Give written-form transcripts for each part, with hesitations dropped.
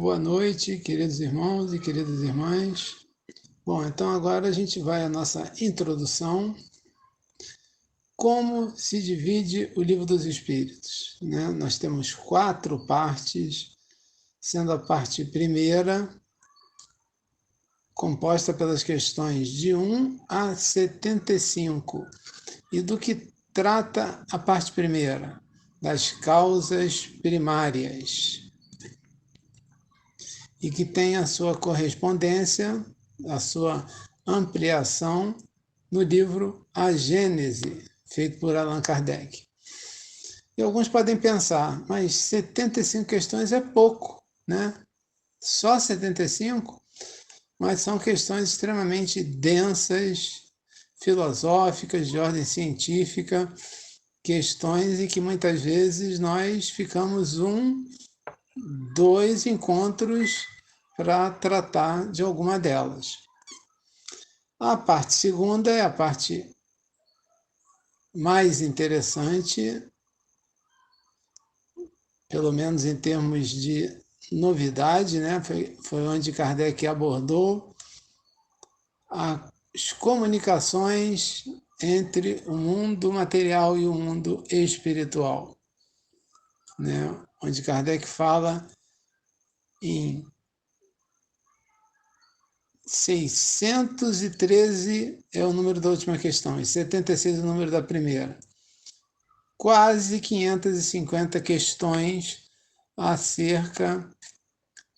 boa noite, queridos irmãos e queridas irmãs. Bom, então agora a gente vai à nossa introdução. Como se divide o Livro dos Espíritos, né? Nós temos 4 partes, sendo a parte primeira composta pelas questões de 1 a 75. E do que trata a parte primeira? Das causas primárias. E que tem a sua correspondência, a sua ampliação no livro A Gênese, feito por Allan Kardec. E alguns podem pensar, mas 75 questões é pouco, né? Só 75? Mas são questões extremamente densas, filosóficas, de ordem científica, questões em que muitas vezes nós ficamos 2 encontros para tratar de alguma delas. A parte segunda é a parte mais interessante, pelo menos em termos de novidade, né? Foi onde Kardec abordou as comunicações entre o mundo material e o mundo espiritual, né? Onde Kardec fala em 613 é o número da última questão, e 76 é o número da primeira. Quase 550 questões acerca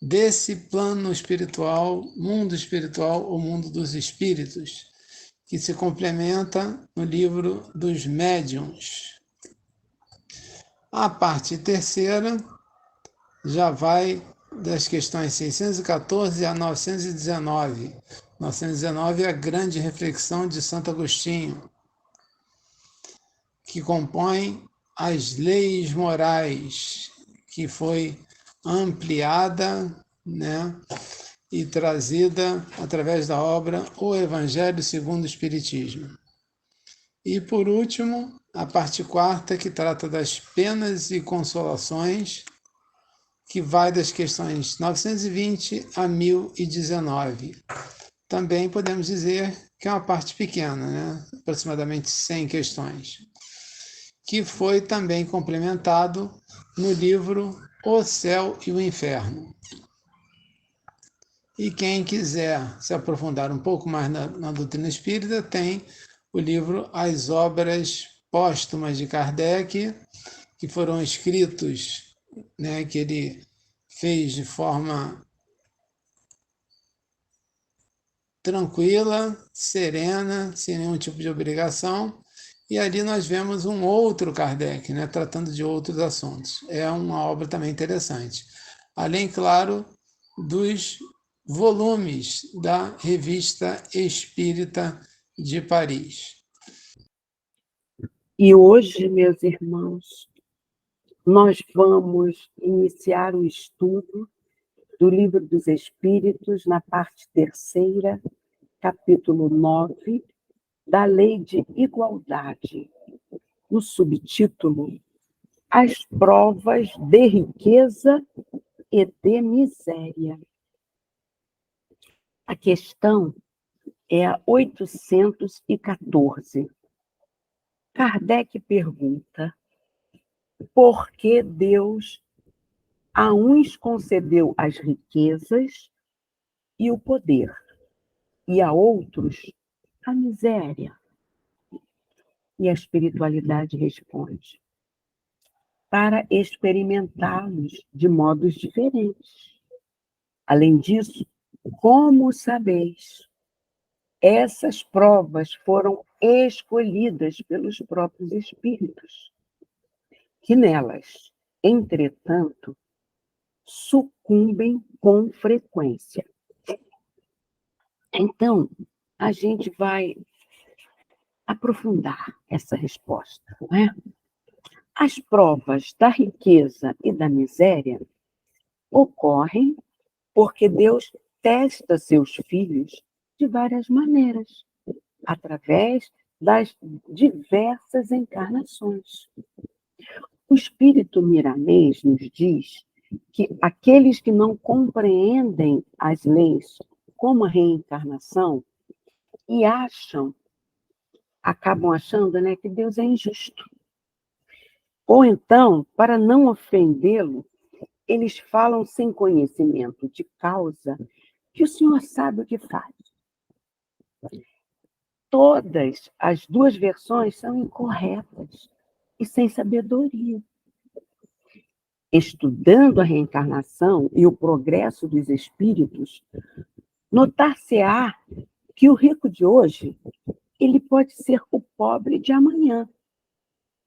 desse plano espiritual, o mundo dos espíritos, que se complementa no livro dos médiuns. A parte terceira já vai das questões 614 a 919. 919 é a grande reflexão de Santo Agostinho, que compõe as leis morais, que foi ampliada, né, e trazida através da obra O Evangelho segundo o Espiritismo. E, por último, a parte quarta, que trata das penas e consolações, que vai das questões 920 a 1019. Também podemos dizer que é uma parte pequena, né? Aproximadamente 100 questões, que foi também complementado no livro O Céu e o Inferno. E quem quiser se aprofundar um pouco mais na doutrina espírita, tem o livro As Obras Póstumas de Kardec, que foram escritos, né, que ele fez de forma tranquila, serena, sem nenhum tipo de obrigação, e ali nós vemos um outro Kardec, né, tratando de outros assuntos. É uma obra também interessante. Além, claro, dos volumes da Revista Espírita de Paris. E hoje, meus irmãos, nós vamos iniciar o estudo do Livro dos Espíritos, na parte terceira, capítulo 9, da Lei de Igualdade, no subtítulo As Provas de Riqueza e de Miséria. A questão é a 814. Kardec pergunta: por que Deus a uns concedeu as riquezas e o poder, e a outros a miséria? E a espiritualidade responde: para experimentá-los de modos diferentes. Além disso, como sabeis, essas provas foram escolhidas pelos próprios espíritos, que nelas, entretanto, sucumbem com frequência. Então, a gente vai aprofundar essa resposta, não é? As provas da riqueza e da miséria ocorrem porque Deus testa seus filhos de várias maneiras, através das diversas encarnações. O Espírito Miramês nos diz que aqueles que não compreendem as leis como a reencarnação e acabam achando, né, que Deus é injusto. Ou então, para não ofendê-lo, eles falam sem conhecimento de causa que o Senhor sabe o que faz. Todas as duas versões são incorretas e sem sabedoria. Estudando a reencarnação e o progresso dos espíritos, notar-se-á que o rico de hoje, ele pode ser o pobre de amanhã,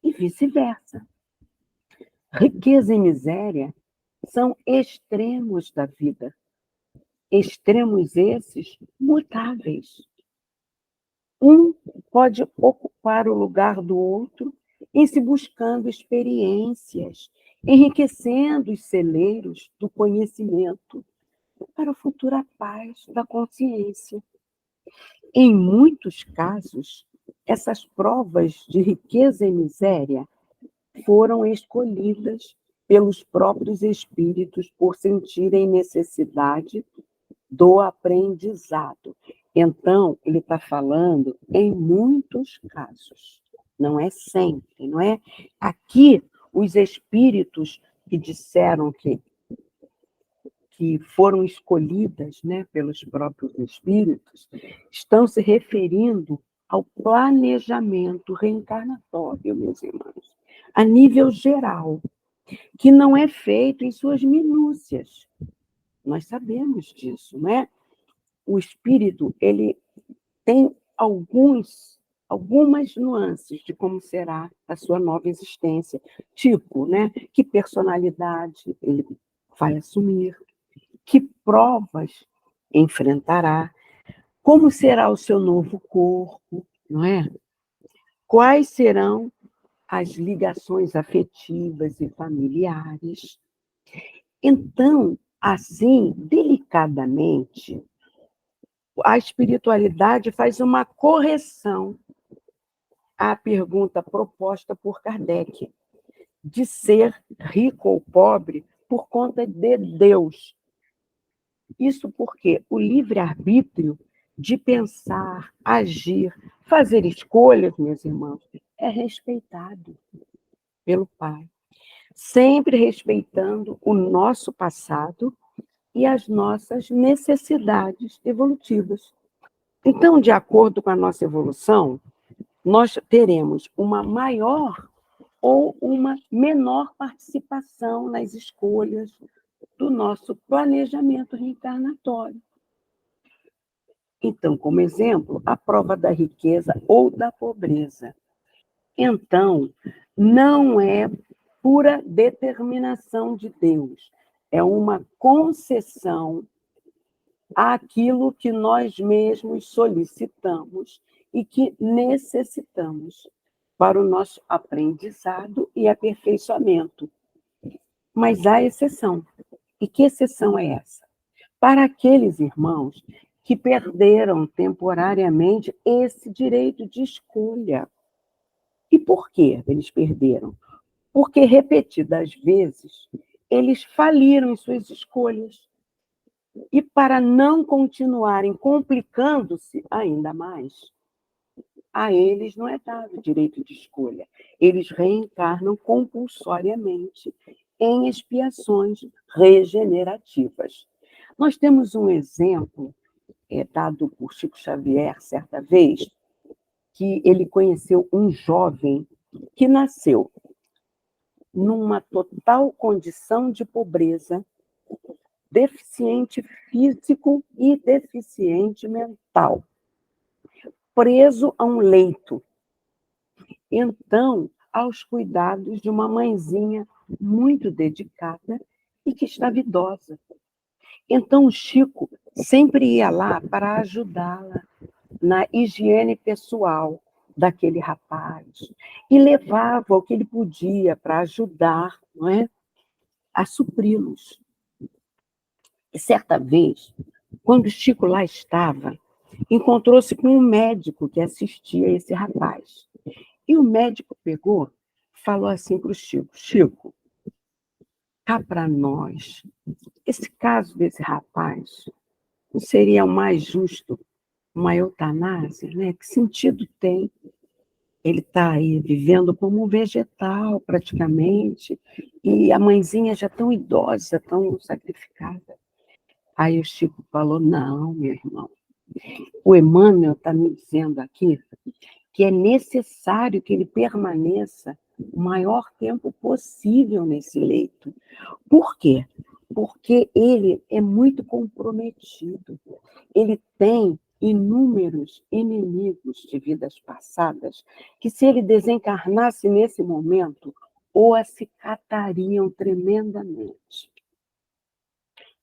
e vice-versa. Riqueza e miséria são extremos da vida, extremos esses mutáveis. Um pode ocupar o lugar do outro em se buscando experiências, enriquecendo os celeiros do conhecimento para a futura paz da consciência. Em muitos casos, essas provas de riqueza e miséria foram escolhidas pelos próprios espíritos por sentirem necessidade do aprendizado. Então, ele está falando em muitos casos, não é sempre, não é? Aqui, os espíritos que disseram que foram escolhidas, né, pelos próprios espíritos, estão se referindo ao planejamento reencarnatório, meus irmãos, a nível geral, que não é feito em suas minúcias. Nós sabemos disso, não é? O espírito, ele tem algumas nuances de como será a sua nova existência, tipo, né, que personalidade ele vai assumir, que provas enfrentará, como será o seu novo corpo, não é? Quais serão as ligações afetivas e familiares. Então, assim, delicadamente, a espiritualidade faz uma correção à pergunta proposta por Kardec, de ser rico ou pobre por conta de Deus. Isso porque o livre-arbítrio de pensar, agir, fazer escolhas, meus irmãos, é respeitado pelo Pai, sempre respeitando o nosso passado e as nossas necessidades evolutivas. Então, de acordo com a nossa evolução, nós teremos uma maior ou uma menor participação nas escolhas do nosso planejamento reencarnatório. Então, como exemplo, a prova da riqueza ou da pobreza. Então, não é pura determinação de Deus, é uma concessão àquilo que nós mesmos solicitamos e que necessitamos para o nosso aprendizado e aperfeiçoamento. Mas há exceção. E que exceção é essa? Para aqueles irmãos que perderam temporariamente esse direito de escolha. E por que eles perderam? Porque, repetidas vezes, eles faliram em suas escolhas. E para não continuarem complicando-se ainda mais, a eles não é dado direito de escolha. Eles reencarnam compulsoriamente em expiações regenerativas. Nós temos um exemplo dado por Chico Xavier, certa vez, que ele conheceu um jovem que nasceu numa total condição de pobreza, deficiente físico e deficiente mental, preso a um leito. Então, aos cuidados de uma mãezinha muito dedicada e que estava idosa. Então, o Chico sempre ia lá para ajudá-la na higiene pessoal daquele rapaz e levava o que ele podia para ajudar, não é, a supri-los. E certa vez, quando Chico lá estava, encontrou-se com um médico que assistia esse rapaz. E o médico pegou, falou assim para o Chico: Chico, cá para nós, esse caso desse rapaz não seria o mais justo uma eutanásia, né? Que sentido tem? Ele está aí vivendo como um vegetal, praticamente, e a mãezinha já tão idosa, tão sacrificada. Aí o Chico falou, não, meu irmão, o Emmanuel está me dizendo aqui que é necessário que ele permaneça o maior tempo possível nesse leito. Por quê? Porque ele é muito comprometido. Ele tem inúmeros inimigos de vidas passadas que, se ele desencarnasse nesse momento, o acicatariam tremendamente.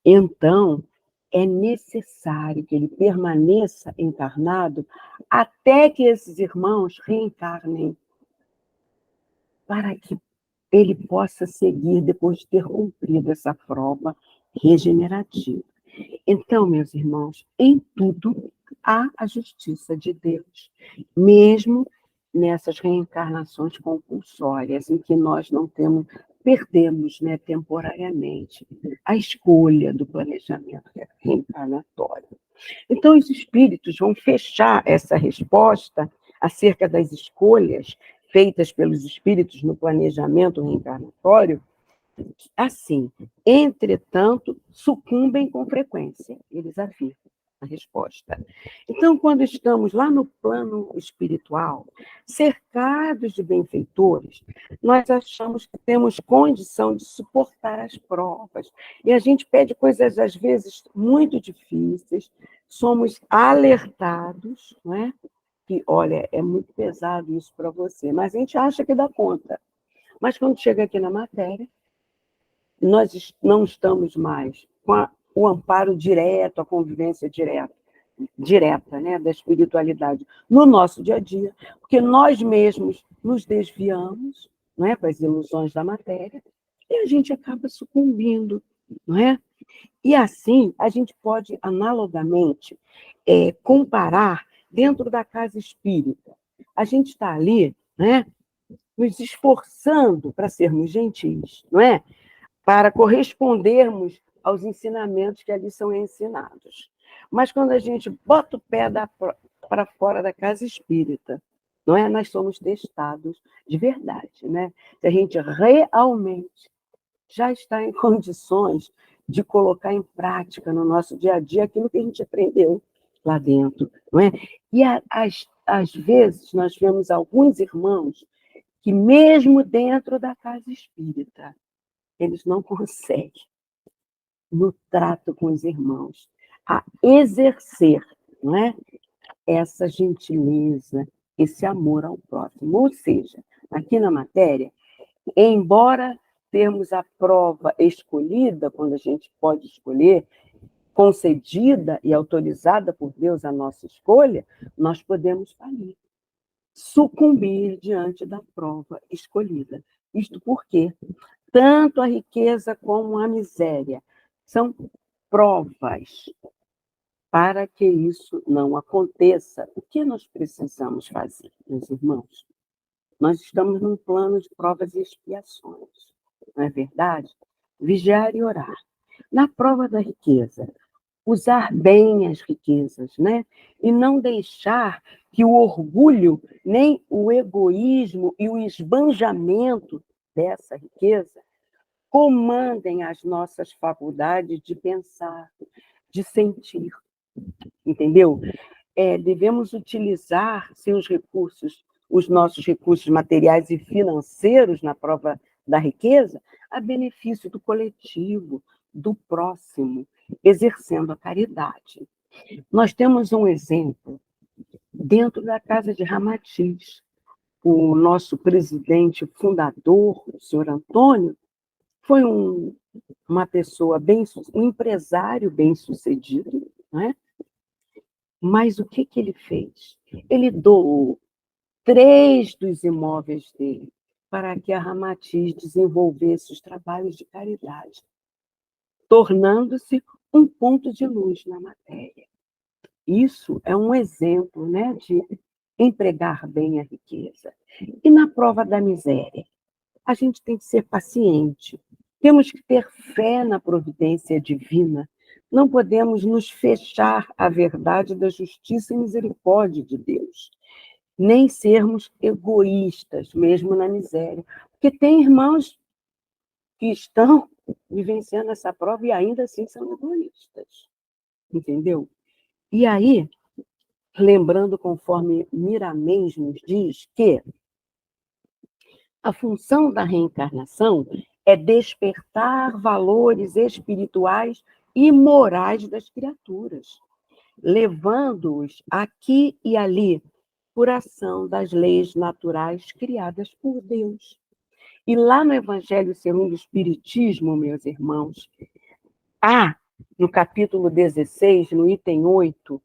Então, é necessário que ele permaneça encarnado até que esses irmãos reencarnem, para que ele possa seguir depois de ter cumprido essa prova regenerativa. Então, meus irmãos, em tudo há a justiça de Deus, mesmo nessas reencarnações compulsórias, em que nós não perdemos, né, temporariamente a escolha do planejamento reencarnatório. Então, os espíritos vão fechar essa resposta acerca das escolhas feitas pelos espíritos no planejamento reencarnatório, assim, entretanto, sucumbem com frequência, eles afirmam a resposta. Então, quando estamos lá no plano espiritual, cercados de benfeitores, nós achamos que temos condição de suportar as provas, e a gente pede coisas, às vezes, muito difíceis, somos alertados, não é? Que, olha, é muito pesado isso para você, mas a gente acha que dá conta. Mas quando chega aqui na matéria, nós não estamos mais com o amparo direto, a convivência direta, né, da espiritualidade no nosso dia a dia, porque nós mesmos nos desviamos, não é, com as ilusões da matéria, e a gente acaba sucumbindo, não é? E assim, a gente pode, analogamente, comparar dentro da casa espírita. A gente está ali, né, nos esforçando para sermos gentis, não é? Para correspondermos aos ensinamentos que ali são ensinados. Mas quando a gente bota o pé para fora da casa espírita, não é? Nós somos testados de verdade, né? Se a gente realmente já está em condições de colocar em prática no nosso dia a dia aquilo que a gente aprendeu lá dentro, não é? E às vezes nós vemos alguns irmãos que, mesmo dentro da casa espírita, eles não conseguem, no trato com os irmãos, a exercer, não é? Essa gentileza, esse amor ao próximo. Ou seja, aqui na matéria, embora termos a prova escolhida, quando a gente pode escolher, concedida e autorizada por Deus a nossa escolha, nós podemos falir, sucumbir diante da prova escolhida. Isto porque tanto a riqueza como a miséria são provas. Para que isso não aconteça, o que nós precisamos fazer, meus irmãos? Nós estamos num plano de provas e expiações, não é verdade? Vigiar e orar. Na prova da riqueza, usar bem as riquezas, né? E não deixar que o orgulho, nem o egoísmo e o esbanjamento dessa riqueza comandem as nossas faculdades de pensar, de sentir, entendeu? Devemos utilizar seus recursos, os nossos recursos materiais e financeiros na prova da riqueza, a benefício do coletivo, do próximo, exercendo a caridade. Nós temos um exemplo dentro da casa de Ramatiz. O nosso presidente fundador, o senhor Antônio, foi uma pessoa um empresário bem-sucedido, né? Mas o que ele fez? Ele doou 3 dos imóveis dele para que a Ramatiz desenvolvesse os trabalhos de caridade, tornando-se um ponto de luz na matéria. Isso é um exemplo, né, de empregar bem a riqueza. E na prova da miséria, a gente tem que ser paciente, Temos que ter fé na providência divina. Não podemos nos fechar à verdade da justiça e misericórdia de Deus, nem sermos egoístas, mesmo na miséria. Porque tem irmãos que estão vivenciando essa prova e ainda assim são egoístas. Entendeu? E aí, lembrando conforme Miramês nos diz que a função da reencarnação é despertar valores espirituais e morais das criaturas, levando-os aqui e ali por ação das leis naturais criadas por Deus. E lá no Evangelho segundo o Espiritismo, meus irmãos, há, no capítulo 16, no item 8,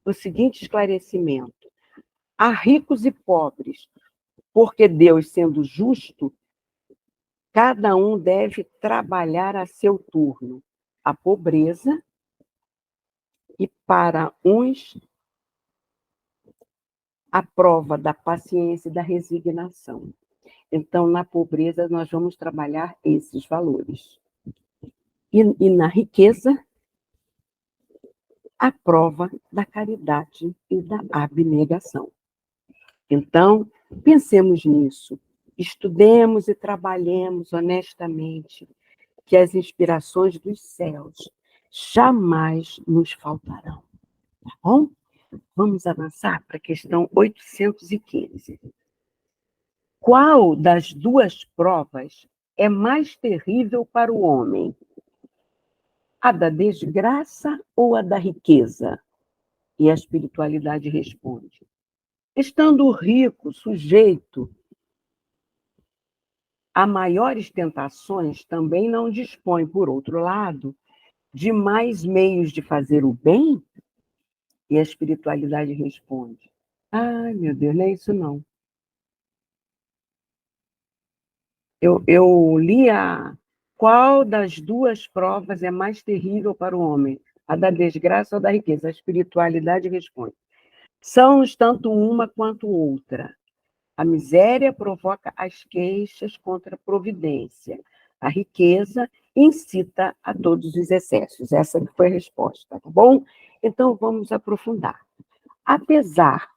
o seguinte esclarecimento: há ricos e pobres, porque Deus, sendo justo, cada um deve trabalhar a seu turno. A pobreza, e para uns, a prova da paciência e da resignação. Então, na pobreza, nós vamos trabalhar esses valores. E na riqueza, a prova da caridade e da abnegação. Então, pensemos nisso. Estudemos e trabalhemos honestamente, que as inspirações dos céus jamais nos faltarão. Tá bom? Vamos avançar para a questão 815. Qual das duas provas é mais terrível para o homem? A da desgraça ou a da riqueza? E a espiritualidade responde: estando rico, sujeito a maiores tentações, também não dispõe, por outro lado, de mais meios de fazer o bem? E a espiritualidade responde: ai, meu Deus, não é isso não. Eu li qual das duas provas é mais terrível para o homem, a da desgraça ou da riqueza? A espiritualidade responde: são tanto uma quanto outra. A miséria provoca as queixas contra a providência. A riqueza incita a todos os excessos. Essa foi a resposta, tá bom? Então, vamos aprofundar. Apesar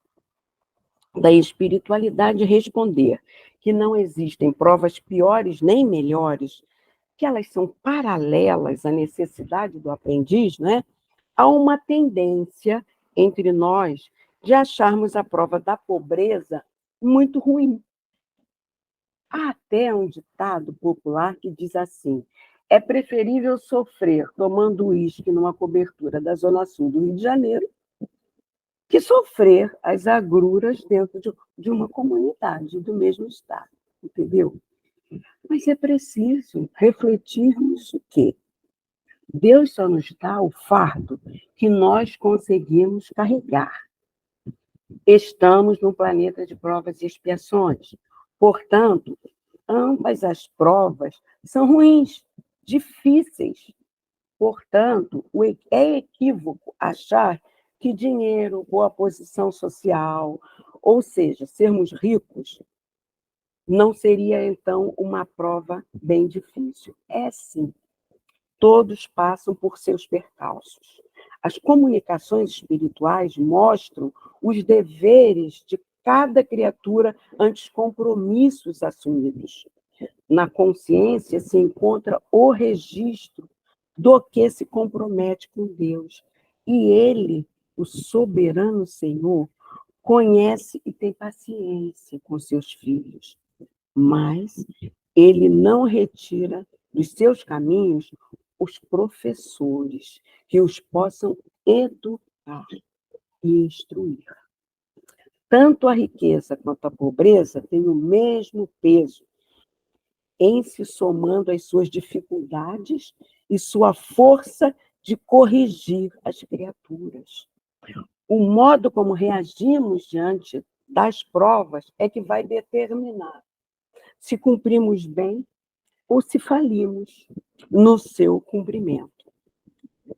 da espiritualidade responder que não existem provas piores nem melhores, que elas são paralelas à necessidade do aprendiz, né? Há uma tendência entre nós de acharmos a prova da pobreza muito ruim. Há até um ditado popular que diz assim: é preferível sofrer tomando uísque numa cobertura da Zona Sul do Rio de Janeiro que sofrer as agruras dentro de uma comunidade do mesmo estado, entendeu? Mas é preciso refletirmos o quê? Deus só nos dá o fardo que nós conseguimos carregar. Estamos num planeta de provas e expiações. Portanto, ambas as provas são ruins, difíceis. Portanto, é equívoco achar que dinheiro, boa posição social, ou seja, sermos ricos, não seria, então, uma prova bem difícil. É sim. Todos passam por seus percalços. As comunicações espirituais mostram os deveres de cada criatura ante os compromissos assumidos. Na consciência se encontra o registro do que se compromete com Deus. E Ele, o soberano Senhor, conhece e tem paciência com seus filhos, mas Ele não retira dos seus caminhos os professores que os possam educar e instruir. Tanto a riqueza quanto a pobreza têm o mesmo peso em se somando às suas dificuldades e sua força de corrigir as criaturas. O modo como reagimos diante das provas é que vai determinar se cumprimos bem ou se falimos no seu cumprimento.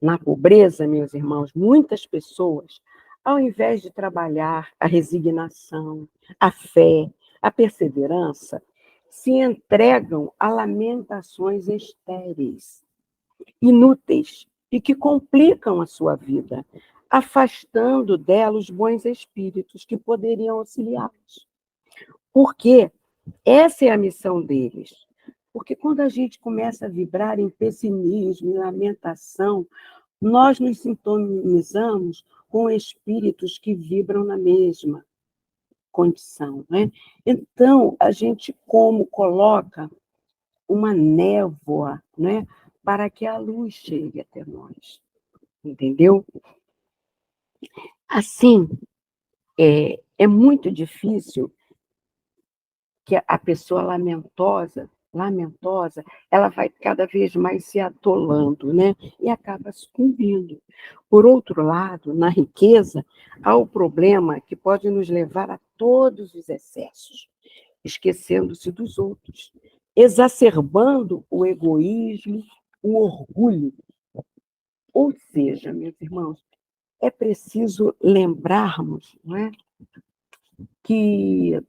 Na pobreza, meus irmãos, muitas pessoas, ao invés de trabalhar a resignação, a fé, a perseverança, se entregam a lamentações estéreis, inúteis e que complicam a sua vida, afastando dela os bons espíritos que poderiam auxiliá-los. Porque essa é a missão deles. Porque quando a gente começa a vibrar em pessimismo, em lamentação, nós nos sintonizamos com espíritos que vibram na mesma condição, né? Então, a gente como coloca uma névoa, né, para que a luz chegue até nós, entendeu? Assim, é muito difícil que a pessoa lamentosa, ela vai cada vez mais se atolando, né? E acaba sucumbindo. Por outro lado, na riqueza, há o problema que pode nos levar a todos os excessos, esquecendo-se dos outros, exacerbando o egoísmo, o orgulho. Ou seja, meus irmãos, é preciso lembrarmos, não é, que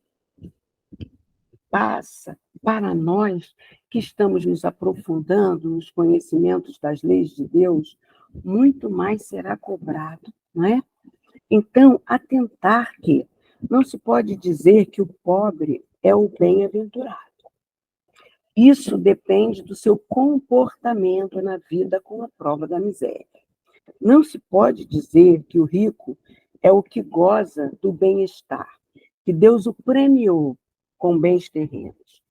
passa para nós que estamos nos aprofundando nos conhecimentos das leis de Deus, muito mais será cobrado, não é? Então, atentar que não se pode dizer que o pobre é o bem-aventurado. Isso depende do seu comportamento na vida com a prova da miséria. Não se pode dizer que o rico é o que goza do bem-estar, que Deus o premiou com bens terrenos.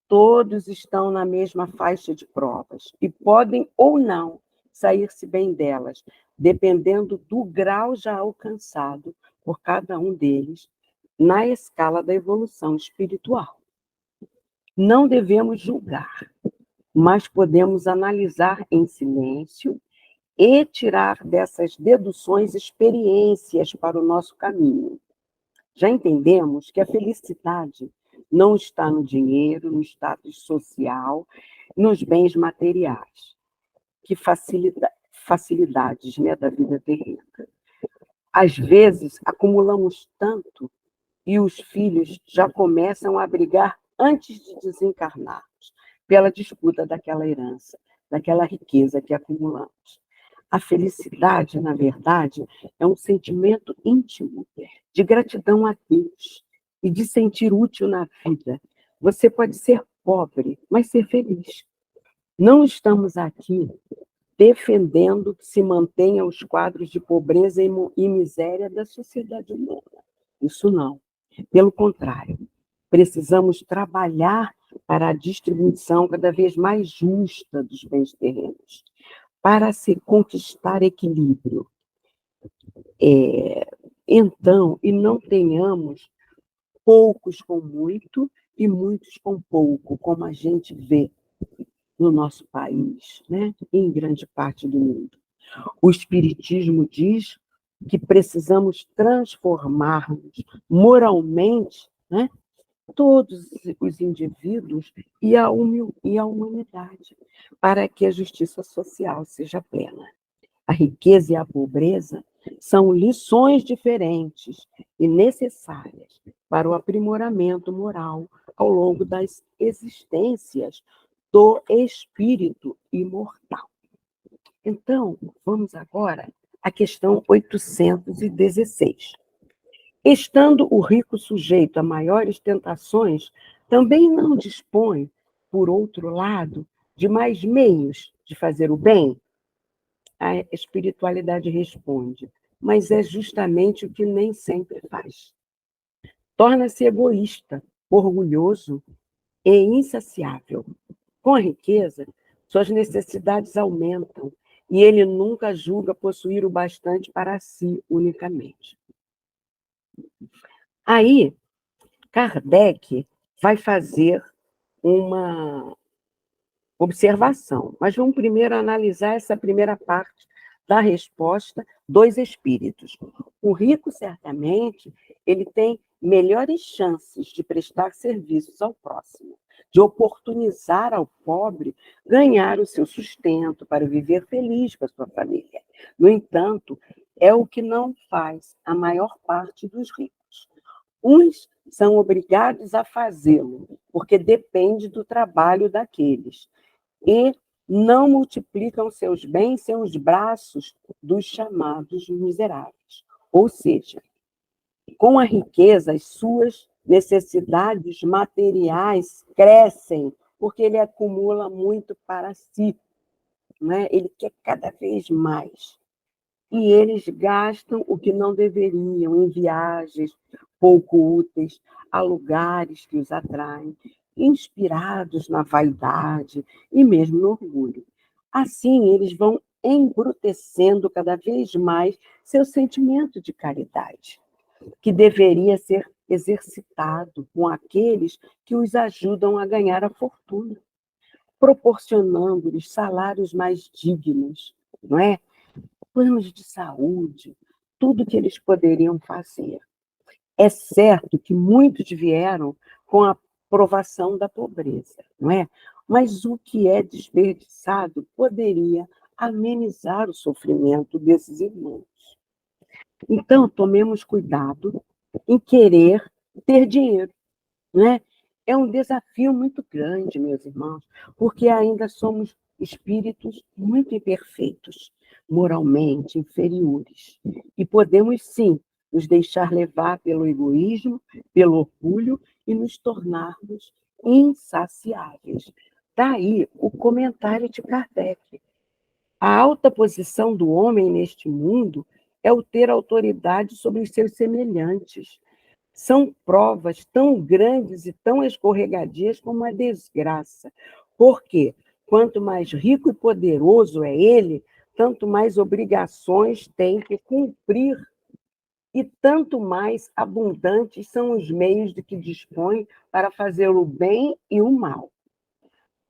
Todos estão na mesma faixa de provas e podem ou não sair-se bem delas, dependendo do grau já alcançado por cada um deles na escala da evolução espiritual. Não devemos julgar, mas podemos analisar em silêncio e tirar dessas deduções experiências para o nosso caminho. Já entendemos que a felicidade não está no dinheiro, no status social, nos bens materiais, que facilidades, né, da vida terrena. Às vezes, acumulamos tanto e os filhos já começam a brigar antes de desencarnarmos, pela disputa daquela herança, daquela riqueza que acumulamos. A felicidade, na verdade, é um sentimento íntimo de gratidão a Deus e de sentir útil na vida. Você pode ser pobre, mas ser feliz. Não estamos aqui defendendo que se mantenha os quadros de pobreza e miséria da sociedade humana. Isso não. Pelo contrário, precisamos trabalhar para a distribuição cada vez mais justa dos bens terrenos, para se conquistar equilíbrio. Então, e não tenhamos poucos com muito e muitos com pouco, como a gente vê no nosso país, né? E em grande parte do mundo. O Espiritismo diz que precisamos transformar-nos moralmente, né, todos os indivíduos e a humanidade, para que a justiça social seja plena. A riqueza e a pobreza são lições diferentes e necessárias para o aprimoramento moral ao longo das existências do espírito imortal. Então, vamos agora à questão 816. Estando o rico sujeito a maiores tentações, também não dispõe, por outro lado, de mais meios de fazer o bem? A espiritualidade responde, mas é justamente o que nem sempre faz. Torna-se egoísta, orgulhoso e insaciável. Com a riqueza, suas necessidades aumentam e ele nunca julga possuir o bastante para si unicamente. Aí, Kardec vai fazer uma observação, mas vamos primeiro analisar essa primeira parte da resposta dos espíritos. O rico, certamente, ele tem melhores chances de prestar serviços ao próximo, de oportunizar ao pobre ganhar o seu sustento para viver feliz com a sua família. No entanto, é o que não faz a maior parte dos ricos. Uns são obrigados a fazê-lo porque depende do trabalho daqueles. E não multiplicam seus bens, seus braços dos chamados miseráveis. Ou seja, com a riqueza, as suas necessidades materiais crescem, porque ele acumula muito para si, né? Ele quer cada vez mais. E eles gastam o que não deveriam em viagens pouco úteis, a lugares que os atraem, inspirados na vaidade e mesmo no orgulho. Assim, eles vão embrutecendo cada vez mais seu sentimento de caridade, que deveria ser exercitado com aqueles que os ajudam a ganhar a fortuna, proporcionando-lhes salários mais dignos, não é? Planos de saúde, tudo que eles poderiam fazer. É certo que muitos vieram com a provação da pobreza, não é? Mas o que é desperdiçado poderia amenizar o sofrimento desses irmãos. Então, tomemos cuidado em querer ter dinheiro, né? É um desafio muito grande, meus irmãos, porque ainda somos espíritos muito imperfeitos, moralmente inferiores. E podemos, sim, nos deixar levar pelo egoísmo, pelo orgulho e nos tornarmos insaciáveis. Daí o comentário de Kardec. A alta posição do homem neste mundo é o ter autoridade sobre os seus semelhantes. São provas tão grandes e tão escorregadias como a desgraça. Porque quanto mais rico e poderoso é ele, tanto mais obrigações tem que cumprir e tanto mais abundantes são os meios de que dispõe para fazer o bem e o mal.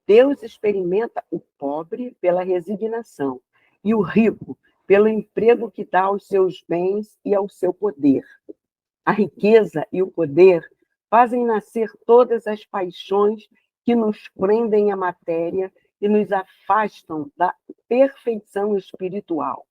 Deus experimenta o pobre pela resignação e o rico pelo emprego que dá aos seus bens e ao seu poder. A riqueza e o poder fazem nascer todas as paixões que nos prendem à matéria e nos afastam da perfeição espiritual.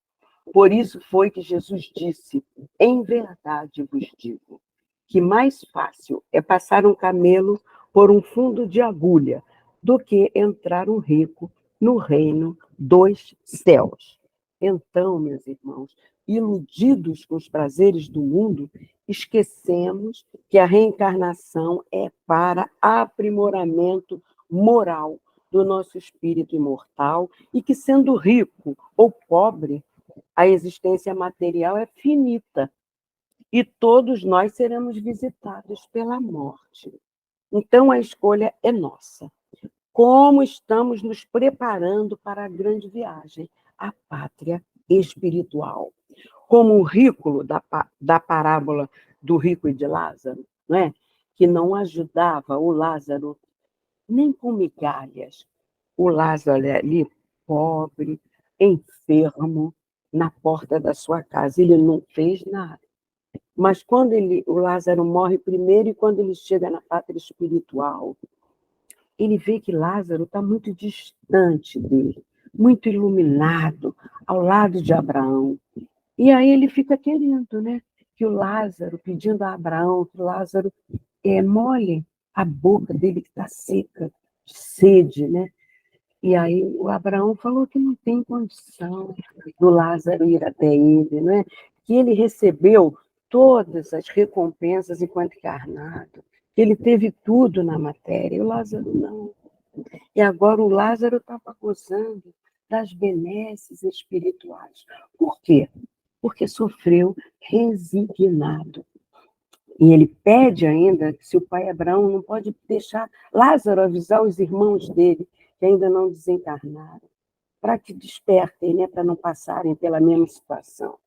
Por isso foi que Jesus disse: em verdade vos digo, que mais fácil é passar um camelo por um fundo de agulha do que entrar um rico no reino dos céus. Então, meus irmãos, iludidos com os prazeres do mundo, esquecemos que a reencarnação é para aprimoramento moral do nosso espírito imortal e que, sendo rico ou pobre, a existência material é finita e todos nós seremos visitados pela morte. Então, a escolha é nossa. Como estamos nos preparando para a grande viagem, a pátria espiritual? Como o rico da parábola do rico e de Lázaro, não é? Que não ajudava o Lázaro nem com migalhas. O Lázaro ali, pobre, enfermo, na porta da sua casa. Ele não fez nada. Mas quando o Lázaro morre primeiro e quando ele chega na pátria espiritual, ele vê que Lázaro está muito distante dele, muito iluminado, ao lado de Abraão. E aí ele fica querendo, né? Que o Lázaro, pedindo a Abraão, que o Lázaro molhe a boca dele que está seca, de sede, né? E aí o Abraão falou que não tem condição do Lázaro ir até ele, não é? Que ele recebeu todas as recompensas enquanto encarnado, que ele teve tudo na matéria, e o Lázaro não. E agora o Lázaro estava gozando das benesses espirituais. Por quê? Porque sofreu resignado. E ele pede ainda, se o pai Abraão não pode deixar Lázaro avisar os irmãos dele, que ainda não desencarnaram, para que despertem, né, para não passarem pela mesma situação.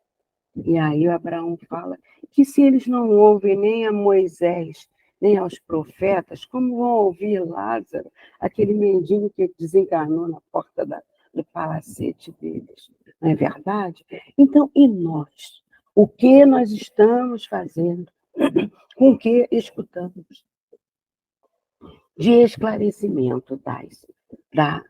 E aí o Abraão fala que se eles não ouvem nem a Moisés, nem aos profetas, como vão ouvir Lázaro, aquele mendigo que desencarnou na porta do palacete deles? Não é verdade? Então, e nós? O que nós estamos fazendo? Com o que escutamos? De esclarecimento da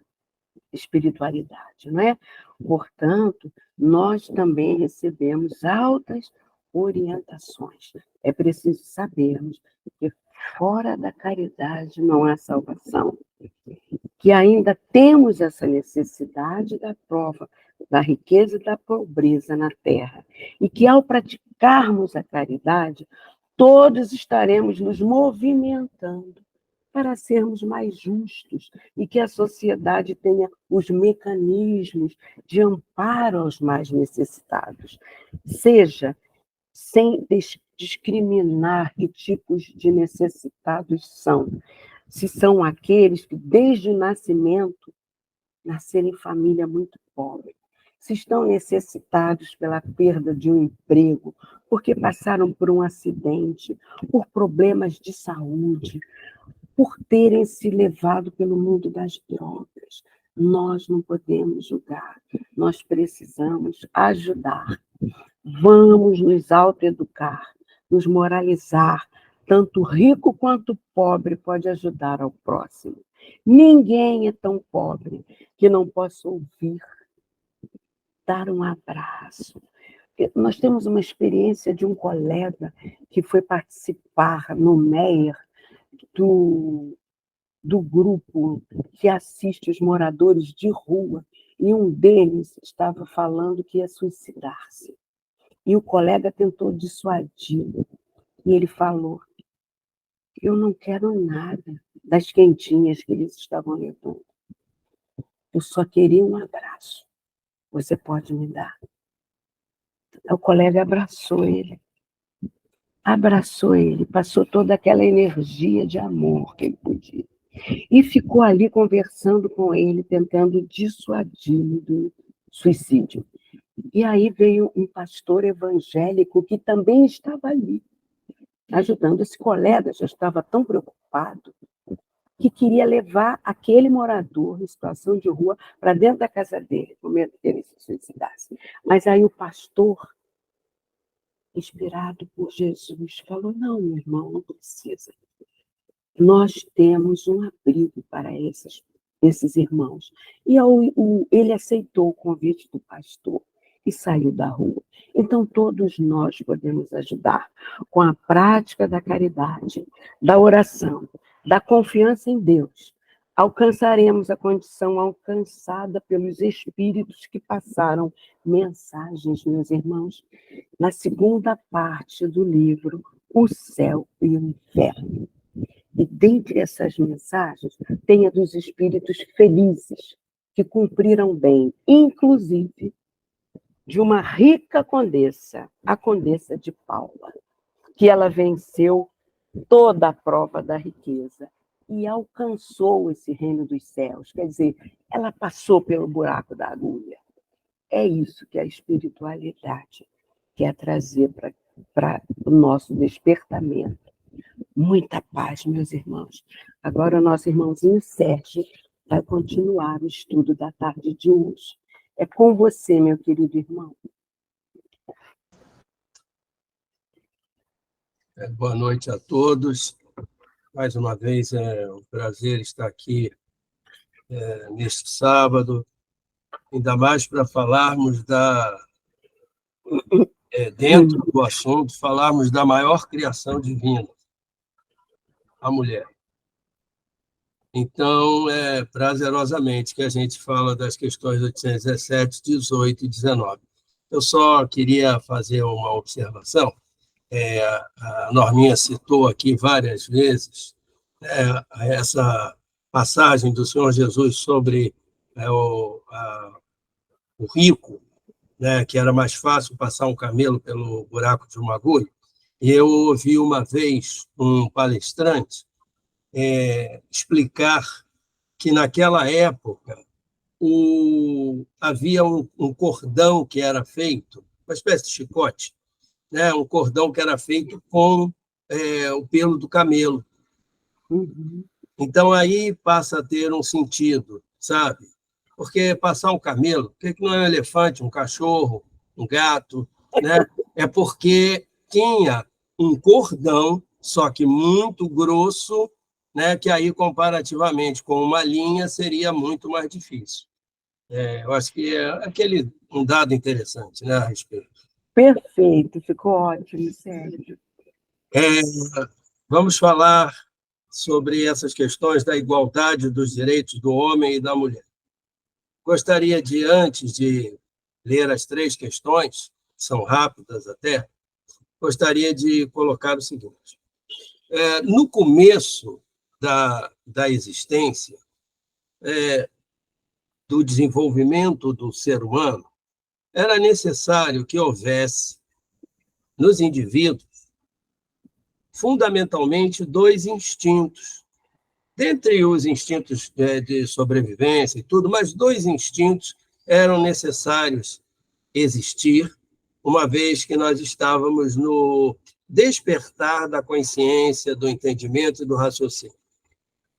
espiritualidade, não é? Portanto, nós também recebemos altas orientações. É preciso sabermos que fora da caridade não há salvação, que ainda temos essa necessidade da prova da riqueza e da pobreza na terra, e que ao praticarmos a caridade, todos estaremos nos movimentando para sermos mais justos e que a sociedade tenha os mecanismos de amparo aos mais necessitados, seja sem discriminar que tipos de necessitados são. Se são aqueles que, desde o nascimento, nasceram em família muito pobre, se estão necessitados pela perda de um emprego, porque passaram por um acidente, por problemas de saúde, por terem se levado pelo mundo das drogas. Nós não podemos julgar, nós precisamos ajudar. Vamos nos autoeducar, nos moralizar. Tanto rico quanto pobre pode ajudar ao próximo. Ninguém é tão pobre que não possa ouvir, dar um abraço. Nós temos uma experiência de um colega que foi participar no MEIR do grupo que assiste os moradores de rua, e um deles estava falando que ia suicidar-se. E o colega tentou dissuadi-lo. E ele falou: eu não quero nada das quentinhas que eles estavam levando. Eu só queria um abraço. Você pode me dar? O colega abraçou ele, passou toda aquela energia de amor que ele podia. E ficou ali conversando com ele, tentando dissuadi-lo do suicídio. E aí veio um pastor evangélico que também estava ali, ajudando. Esse colega já estava tão preocupado que queria levar aquele morador em situação de rua para dentro da casa dele, com medo que ele se suicidasse. Mas aí o pastor, inspirado por Jesus, falou: não, meu irmão, não precisa. Nós temos um abrigo para esses irmãos. E ele aceitou o convite do pastor e saiu da rua. Então, todos nós podemos ajudar com a prática da caridade, da oração, da confiança em Deus. Alcançaremos a condição alcançada pelos espíritos que passaram mensagens, meus irmãos, na segunda parte do livro O Céu e o Inferno. E dentre essas mensagens, tem a dos espíritos felizes, que cumpriram bem, inclusive de uma rica condessa, a Condessa de Paula, que ela venceu toda a prova da riqueza e alcançou esse reino dos céus. Quer dizer, ela passou pelo buraco da agulha. É isso que a espiritualidade quer trazer para o nosso despertamento. Muita paz, meus irmãos. Agora o nosso irmãozinho Sérgio vai continuar o estudo da tarde de hoje. É com você, meu querido irmão. Boa noite a todos. Mais uma vez é um prazer estar aqui neste sábado, ainda mais para falarmos dentro do assunto, falarmos da maior criação divina, a mulher. Então, prazerosamente que a gente fala das questões 817, 18 e 19. Eu só queria fazer uma observação. A Norminha citou aqui várias vezes essa passagem do Senhor Jesus sobre o rico, né, que era mais fácil passar um camelo pelo buraco de uma agulha. E eu ouvi uma vez um palestrante explicar que, naquela época, havia um cordão que era feito, uma espécie de chicote, né, um cordão que era feito com o pelo do camelo. Uhum. Então, aí passa a ter um sentido, sabe? Porque passar um camelo, por que não é um elefante, um cachorro, um gato, né? É porque tinha um cordão, só que muito grosso, né? Que aí, comparativamente com uma linha, seria muito mais difícil. Eu acho que é um dado interessante, né, a respeito. Perfeito, ficou ótimo, Sérgio. Vamos falar sobre essas questões da igualdade dos direitos do homem e da mulher. Gostaria de, antes de ler as 3 questões, são rápidas até, gostaria de colocar o seguinte. No começo da existência, do desenvolvimento do ser humano, era necessário que houvesse, nos indivíduos, fundamentalmente 2 instintos. Dentre os instintos de sobrevivência e tudo, mas 2 instintos eram necessários existir, uma vez que nós estávamos no despertar da consciência, do entendimento e do raciocínio.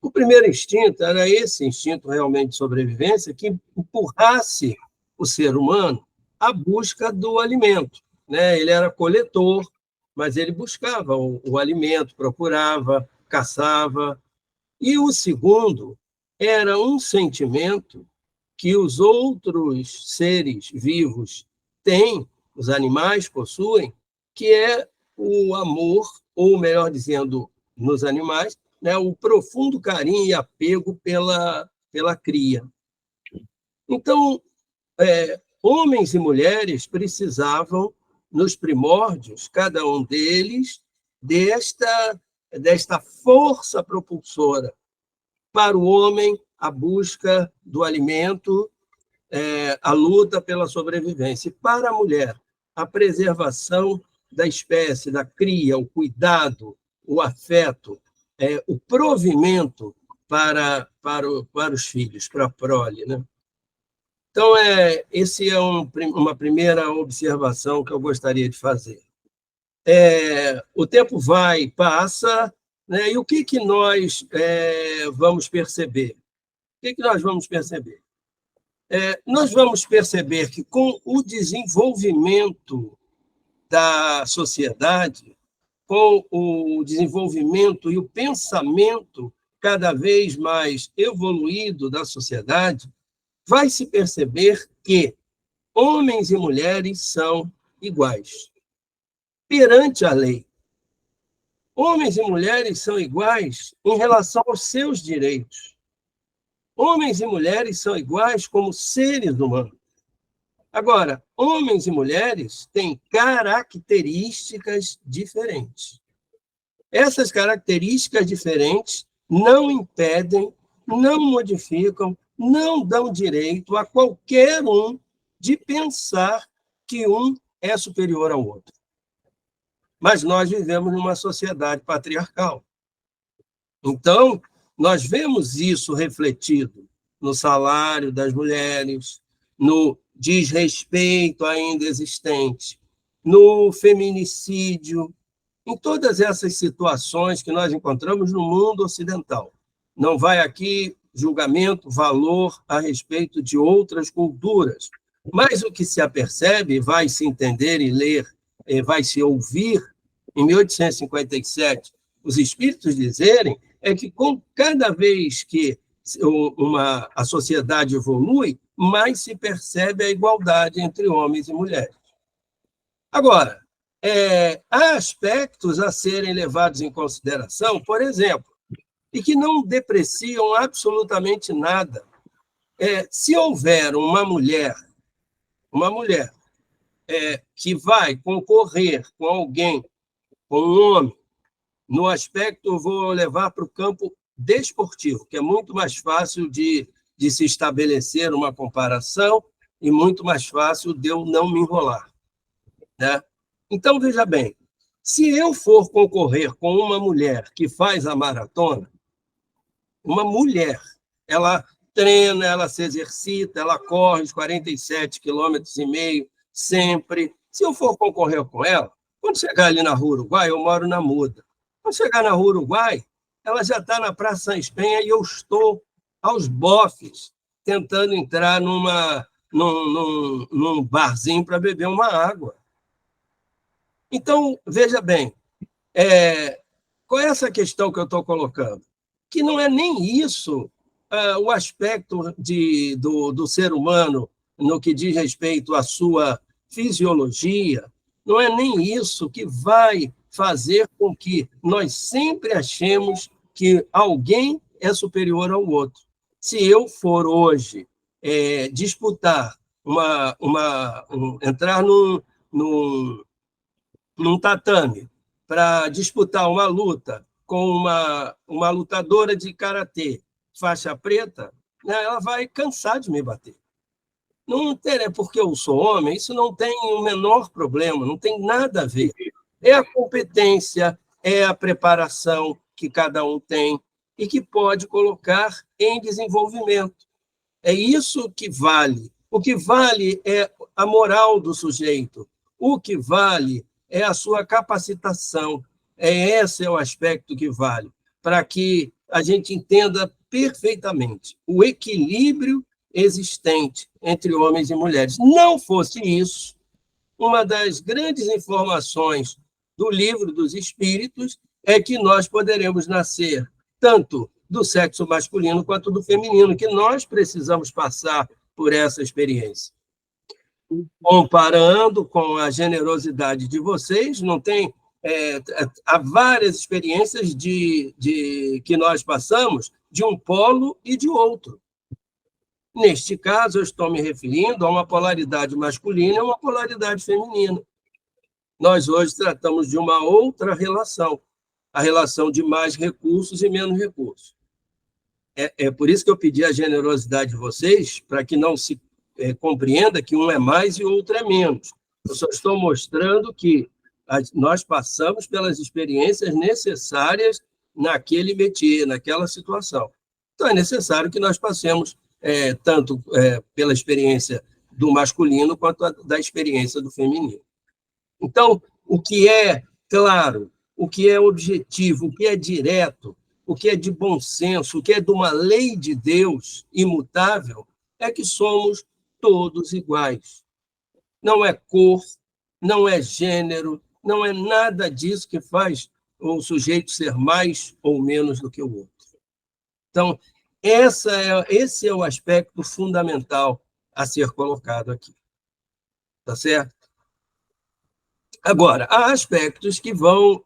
O primeiro instinto era esse instinto realmente de sobrevivência que empurrasse o ser humano à busca do alimento, né? Ele era coletor, mas ele buscava o alimento, procurava, caçava. E o segundo era um sentimento que os outros seres vivos têm, os animais possuem, que é o amor, ou melhor dizendo, nos animais, né, o profundo carinho e apego pela cria. Então, homens e mulheres precisavam, nos primórdios, cada um deles, desta força propulsora. Para o homem, a busca do alimento, a luta pela sobrevivência. E para a mulher, a preservação da espécie, da cria, o cuidado, o afeto, o provimento para os filhos, para a prole, né? Então, esse é uma primeira observação que eu gostaria de fazer. O tempo vai e passa, né? E o que nós vamos perceber? O que nós vamos perceber? Nós vamos perceber que, com o desenvolvimento da sociedade, com o desenvolvimento e o pensamento cada vez mais evoluído da sociedade, vai se perceber que homens e mulheres são iguais perante a lei. Homens e mulheres são iguais em relação aos seus direitos. Homens e mulheres são iguais como seres humanos. Agora, homens e mulheres têm características diferentes. Essas características diferentes não impedem, não modificam, não dão direito a qualquer um de pensar que um é superior ao outro. Mas nós vivemos numa sociedade patriarcal. Então, nós vemos isso refletido no salário das mulheres, no desrespeito ainda existente, no feminicídio, em todas essas situações que nós encontramos no mundo ocidental. Não vai aqui julgamento, valor a respeito de outras culturas, mas o que se apercebe, vai se entender e ler, vai se ouvir, em 1857, os espíritos dizerem, é que com cada vez que a sociedade evolui, mais se percebe a igualdade entre homens e mulheres. Agora, há aspectos a serem levados em consideração, por exemplo, e que não depreciam absolutamente nada. Se houver uma mulher que vai concorrer com alguém, com um homem, no aspecto, eu vou levar para o campo desportivo, que é muito mais fácil de se estabelecer uma comparação e muito mais fácil de eu não me enrolar, né? Então, veja bem, se eu for concorrer com uma mulher que faz a maratona, uma mulher, ela treina, ela se exercita, ela corre os 47,5 km sempre. Se eu for concorrer com ela, quando chegar ali na Rua Uruguai, eu moro na Muda. Quando chegar na Rua Uruguai, ela já está na Praça Sans Penha e eu estou aos bofes, tentando entrar num barzinho para beber uma água. Então, veja bem, qual é essa questão que eu estou colocando? Que não é nem isso o aspecto do ser humano no que diz respeito à sua fisiologia, não é nem isso que vai fazer com que nós sempre achemos que alguém é superior ao outro. Se eu for hoje disputar, entrar num tatame para disputar uma luta com uma lutadora de karatê faixa preta, né, ela vai cansar de me bater. Não tem, é porque eu sou homem, isso não tem o menor problema, não tem nada a ver. É a competência, é a preparação que cada um tem e que pode colocar em desenvolvimento. É isso que vale. O que vale é a moral do sujeito. O que vale é a sua capacitação. Esse é o aspecto que vale, para que a gente entenda perfeitamente o equilíbrio existente entre homens e mulheres. Não fosse isso, uma das grandes informações do Livro dos Espíritos é que nós poderemos nascer tanto do sexo masculino quanto do feminino, que nós precisamos passar por essa experiência. Comparando com a generosidade de vocês, não tem há várias experiências que nós passamos de um polo e de outro. Neste caso, eu estou me referindo a uma polaridade masculina e uma polaridade feminina. Nós hoje tratamos de uma outra relação, a relação de mais recursos e menos recursos. É por isso que eu pedi a generosidade de vocês, para que não se compreenda que um é mais e o outro é menos. Eu só estou mostrando que nós passamos pelas experiências necessárias naquele métier, naquela situação. Então, é necessário que nós passemos tanto pela experiência do masculino quanto da experiência do feminino. Então, o que é claro, o que é objetivo, o que é direto, o que é de bom senso, o que é de uma lei de Deus imutável, é que somos todos iguais. Não é cor, não é gênero, não é nada disso que faz o sujeito ser mais ou menos do que o outro. Então, esse é o aspecto fundamental a ser colocado aqui. Tá certo? Agora, há aspectos que vão,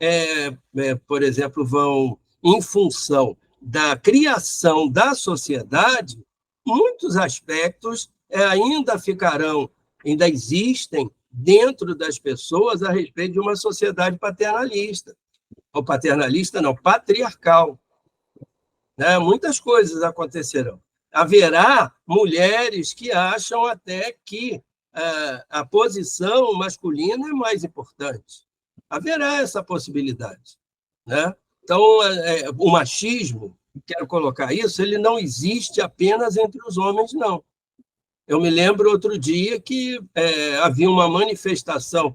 por exemplo, vão em função da criação da sociedade, muitos aspectos ainda existem dentro das pessoas a respeito de uma sociedade paternalista. Ou paternalista não, patriarcal. Né? Muitas coisas acontecerão. Haverá mulheres que acham até que a posição masculina é mais importante. Haverá essa possibilidade. Né? Então, o machismo, quero colocar isso, ele não existe apenas entre os homens, não. Eu me lembro outro dia que havia uma manifestação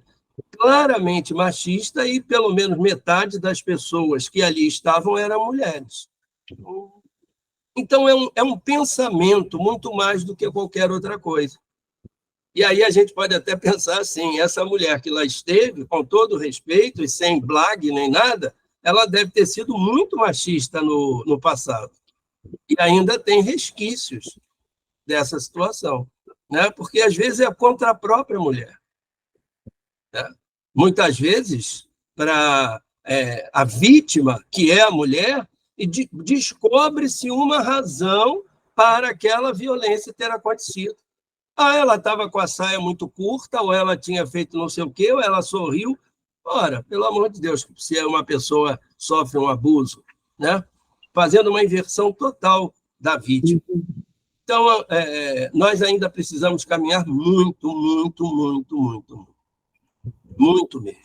claramente machista e pelo menos metade das pessoas que ali estavam eram mulheres. Então, é um pensamento muito mais do que qualquer outra coisa. E aí a gente pode até pensar assim, essa mulher que lá esteve, com todo respeito e sem blague nem nada, ela deve ter sido muito machista no passado. E ainda tem resquícios dessa situação, né? Porque às vezes é contra a própria mulher. Né? Muitas vezes, para a vítima, que é a mulher, descobre-se uma razão para aquela violência ter acontecido. Ela estava com a saia muito curta, ou ela tinha feito não sei o quê, ou ela sorriu. Ora, pelo amor de Deus, se uma pessoa sofre um abuso, né? Fazendo uma inversão total da vítima. Então, nós ainda precisamos caminhar muito, muito, muito, muito, muito. Muito mesmo.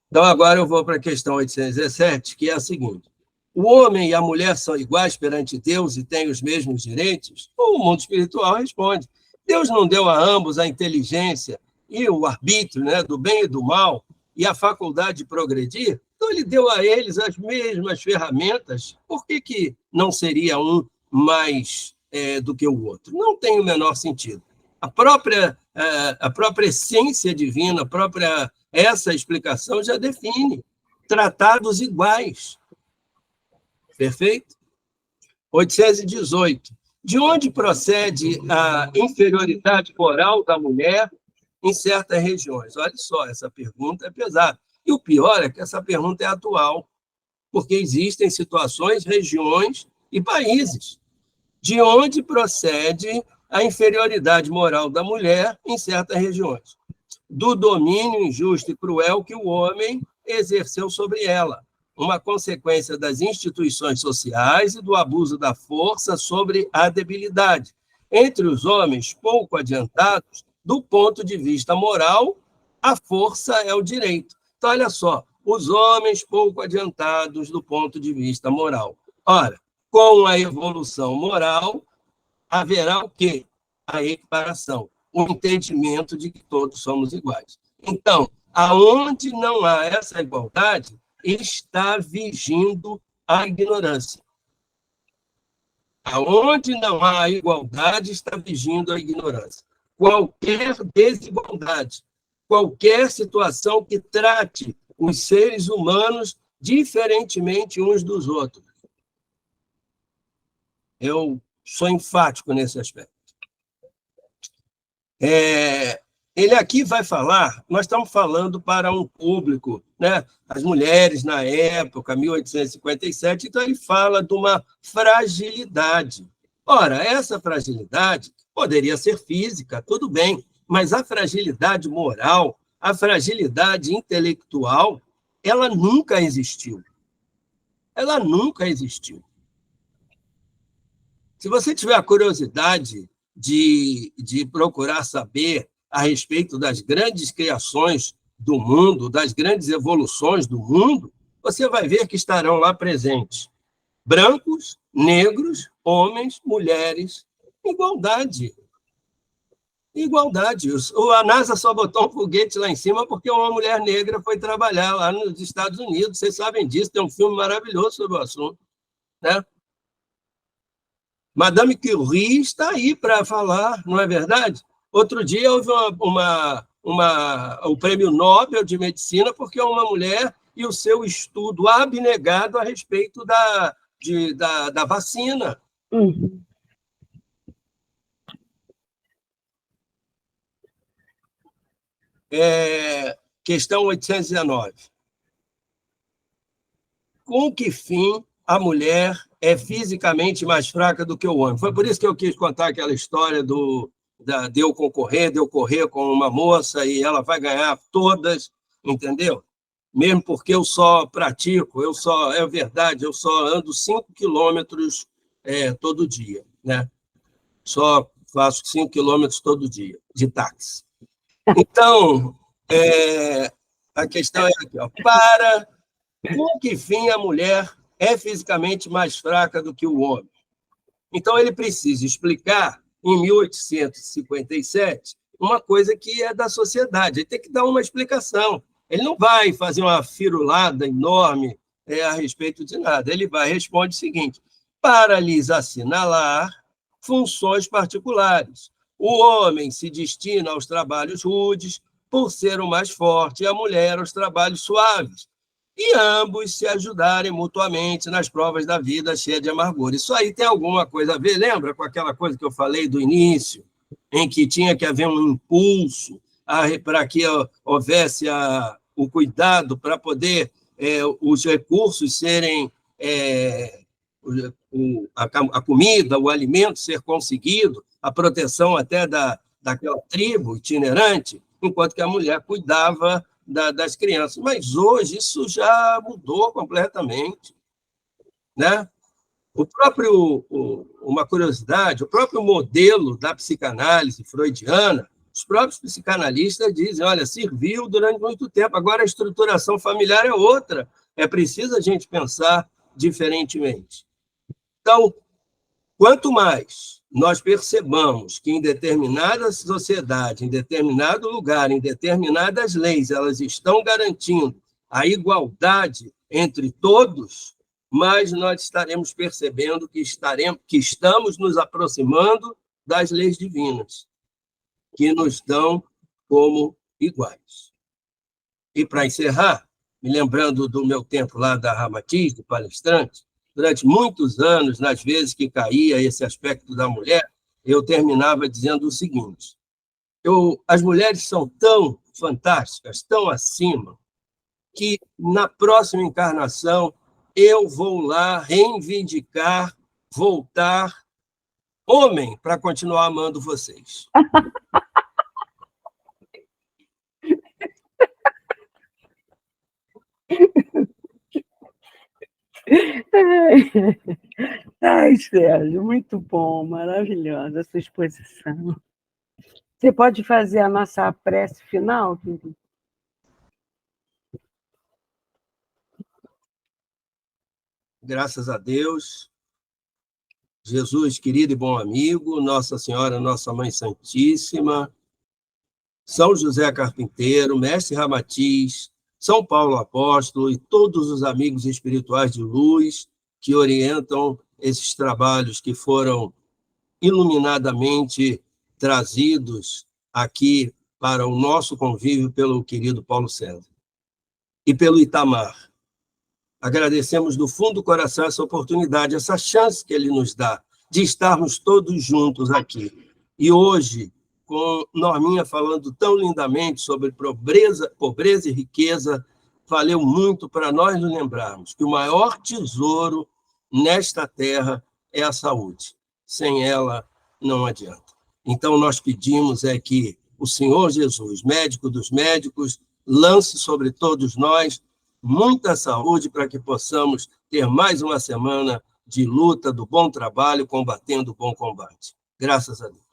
Então, agora eu vou para a questão 817, que é a seguinte. O homem e a mulher são iguais perante Deus e têm os mesmos direitos? O mundo espiritual responde. Deus não deu a ambos a inteligência e o arbítrio, né, do bem e do mal e a faculdade de progredir? Então, ele deu a eles as mesmas ferramentas. Por que não seria um mais do que o outro? Não tem o menor sentido. A própria essência divina, essa explicação já define tratados iguais. Perfeito? 818. De onde procede a inferioridade moral da mulher em certas regiões? Olha só, essa pergunta é pesada. E o pior é que essa pergunta é atual, porque existem situações, regiões e países de onde procede a inferioridade moral da mulher em certas regiões, do domínio injusto e cruel que o homem exerceu sobre ela, uma consequência das instituições sociais e do abuso da força sobre a debilidade, entre os homens pouco adiantados do ponto de vista moral, a força é o direito. Então, olha só, os homens pouco adiantados do ponto de vista moral. Ora, com a evolução moral, haverá o quê? A equiparação, o entendimento de que todos somos iguais. Então, aonde não há essa igualdade, está vigindo a ignorância. Aonde não há igualdade, está vigindo a ignorância. Qualquer desigualdade, qualquer situação que trate os seres humanos diferentemente uns dos outros. Eu sou enfático nesse aspecto. Ele aqui vai falar, nós estamos falando para um público, né? As mulheres na época, 1857, então ele fala de uma fragilidade. Ora, essa fragilidade poderia ser física, tudo bem, mas a fragilidade moral, a fragilidade intelectual, ela nunca existiu. Ela nunca existiu. Se você tiver a curiosidade de procurar saber a respeito das grandes criações do mundo, das grandes evoluções do mundo, você vai ver que estarão lá presentes brancos, negros, homens, mulheres, igualdade. Igualdade. A NASA só botou um foguete lá em cima porque uma mulher negra foi trabalhar lá nos Estados Unidos. Vocês sabem disso, tem um filme maravilhoso sobre o assunto, né? Madame Curie está aí para falar, não é verdade? Outro dia houve o Prêmio Nobel de Medicina porque uma mulher e o seu estudo abnegado a respeito da vacina. Uhum. Questão 819. Com que fim a mulher é fisicamente mais fraca do que o homem? Foi por isso que eu quis contar aquela história de eu correr com uma moça e ela vai ganhar todas, entendeu? Mesmo porque eu só pratico, é verdade, eu só ando 5 quilômetros todo dia, né? Só faço 5 quilômetros todo dia, de táxi. Então, a questão é aqui, ó, com que fim a mulher é fisicamente mais fraca do que o homem? Então, ele precisa explicar, em 1857, uma coisa que é da sociedade. Ele tem que dar uma explicação. Ele não vai fazer uma firulada enorme a respeito de nada. Ele vai responder o seguinte: para lhes assinalar funções particulares. O homem se destina aos trabalhos rudes, por ser o mais forte, e a mulher aos trabalhos suaves. E ambos se ajudarem mutuamente nas provas da vida cheia de amargura. Isso aí tem alguma coisa a ver, lembra com aquela coisa que eu falei do início, em que tinha que haver um impulso para que houvesse o cuidado para poder os recursos serem, a comida, o alimento ser conseguido, a proteção até daquela tribo itinerante, enquanto que a mulher cuidava das crianças. Mas hoje isso já mudou completamente, né? Uma curiosidade, o próprio modelo da psicanálise freudiana, os próprios psicanalistas dizem, olha, serviu durante muito tempo, agora a estruturação familiar é outra, é preciso a gente pensar diferentemente. Então, quanto mais nós percebamos que em determinada sociedade, em determinado lugar, em determinadas leis, elas estão garantindo a igualdade entre todos, mais nós estaremos percebendo que estamos nos aproximando das leis divinas, que nos dão como iguais. E, para encerrar, me lembrando do meu tempo lá da Ramatiz, do palestrante, durante muitos anos, nas vezes que caía esse aspecto da mulher, eu terminava dizendo o seguinte: As mulheres são tão fantásticas, tão acima, que na próxima encarnação eu vou lá reivindicar, voltar homem para continuar amando vocês. Ai, Sérgio, muito bom, maravilhosa essa exposição. Você pode fazer a nossa prece final, querido? Graças a Deus, Jesus, querido e bom amigo, Nossa Senhora, Nossa Mãe Santíssima, São José Carpinteiro, Mestre Ramatiz, São Paulo Apóstolo e todos os amigos espirituais de luz que orientam esses trabalhos que foram iluminadamente trazidos aqui para o nosso convívio pelo querido Paulo César e pelo Itamar. Agradecemos do fundo do coração essa oportunidade, essa chance que ele nos dá de estarmos todos juntos aqui. E hoje, com Norminha falando tão lindamente sobre pobreza e riqueza, valeu muito para nós nos lembrarmos que o maior tesouro nesta terra é a saúde. Sem ela, não adianta. Então, nós pedimos que o Senhor Jesus, médico dos médicos, lance sobre todos nós muita saúde para que possamos ter mais uma semana de luta, do bom trabalho, combatendo o bom combate. Graças a Deus.